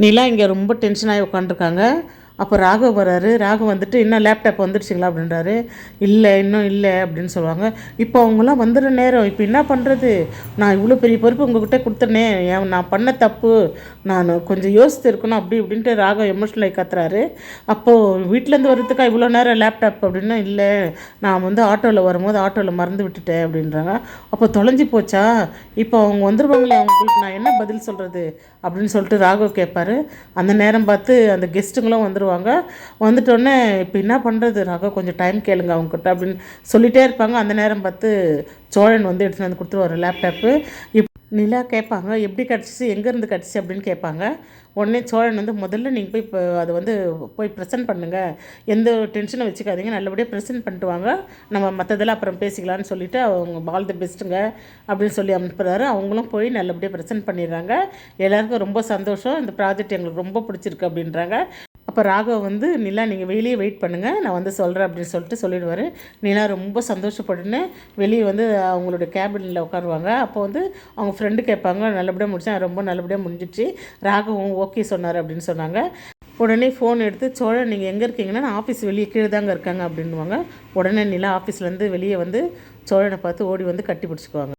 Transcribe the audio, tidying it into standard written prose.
நிலா இங்கே ரொம்ப டென்ஷனாகி உட்காந்துருக்காங்க. அப்போ ராகவ் வராரு. ராகவ் வந்துட்டு இன்னும் லேப்டாப் வந்துடுச்சிங்களா அப்படின்றாரு. இல்லை இன்னும் இல்லை அப்படின்னு சொல்லுவாங்க. இப்போ அவங்களாம் வந்துடுற நேரம், இப்போ என்ன பண்ணுறது, நான் இவ்வளோ பெரிய பொறுப்பு உங்கள்கிட்ட கொடுத்துனே, நான் பண்ண தப்பு, நான் கொஞ்சம் யோசித்து இருக்கணும் அப்படி இப்படின்ட்டு ராகவ் எமோஷ்னல் ஆகி கத்துறாரு. அப்போது வீட்டிலேருந்து வர்றதுக்கா இவ்வளோ நேரம் லேப்டாப் அப்படின்னா, இல்லை நான் வந்து ஆட்டோவில் வரும்போது ஆட்டோவில் மறந்து விட்டுட்டேன் அப்படின்றாங்க. அப்போ தொலைஞ்சி போச்சா, இப்போ அவங்க வந்துடுவாங்களே, அவங்களுக்கு நான் என்ன பதில் சொல்கிறது அப்படின்னு சொல்லிட்டு ராகவ் கேட்பாரு. அந்த நேரம் பார்த்து அந்த கெஸ்ட்டுங்களும் வந்துடுவாங்க. வந்துட்டோடனே இப்போ என்ன பண்ணுறது ராகவ், கொஞ்சம் டைம் கேளுங்க அவங்ககிட்ட அப்படின்னு சொல்லிகிட்டே இருப்பாங்க. அந்த நேரம் பார்த்து சோழன் வந்து எடுத்துகிட்டு வந்து கொடுத்துருவார் லேப்டாப்பு. நிலா கேட்பாங்க, எப்படி கிடச்சிச்சு, எங்கேருந்து கிடச்சிச்சு அப்படின்னு கேட்பாங்க. உடனே சோழன் வந்து, முதல்ல நீங்கள் போய் இப்போ அதை வந்து போய் ப்ரெசென்ட் பண்ணுங்கள், எந்த டென்ஷனும் வச்சுக்காதீங்க, நல்லபடியாக ப்ரெசென்ட் பண்ணிட்டு வாங்க, நம்ம மற்றதெல்லாம் அப்புறம் பேசிக்கலான்னு சொல்லிவிட்டு அவங்க ஆல் தி பெஸ்ட்டுங்க அப்படின்னு சொல்லி அனுப்புகிறாரு. அவங்களும் போய் நல்லபடியாக ப்ரெசென்ட் பண்ணிடுறாங்க. எல்லாருக்கும் ரொம்ப சந்தோஷம், இந்த ப்ராஜெக்ட் எங்களுக்கு ரொம்ப பிடிச்சிருக்கு அப்படின்றாங்க. அப்போ ராகவ் வந்து, நிலா நீங்கள் வெளியே வெயிட் பண்ணுங்கள், நான் வந்து சொல்கிறேன் அப்படின்னு சொல்லிட்டு சொல்லிடுவார். நிலா ரொம்ப சந்தோஷப்படுன்னு வெளியே வந்து அவங்களோட கேபினில் உட்காருவாங்க. அப்போ வந்து அவங்க ஃப்ரெண்டு கேட்பாங்க, நல்லபடியாக முடித்தேன், ரொம்ப நல்லபடியாக முடிஞ்சிடுச்சு, ராகவும் ஓகே சொன்னார் அப்படின்னு சொன்னாங்க. உடனே ஃபோன் எடுத்து, சோழன் நீங்கள் எங்கே இருக்கீங்கன்னா, நான் ஆஃபீஸ் வெளியே கீழே தாங்க இருக்காங்க அப்படின்வாங்க. உடனே நிலா ஆஃபீஸ்லேருந்து வெளியே வந்து சோழனை பார்த்து ஓடி வந்து கட்டி பிடிச்சிக்குவாங்க.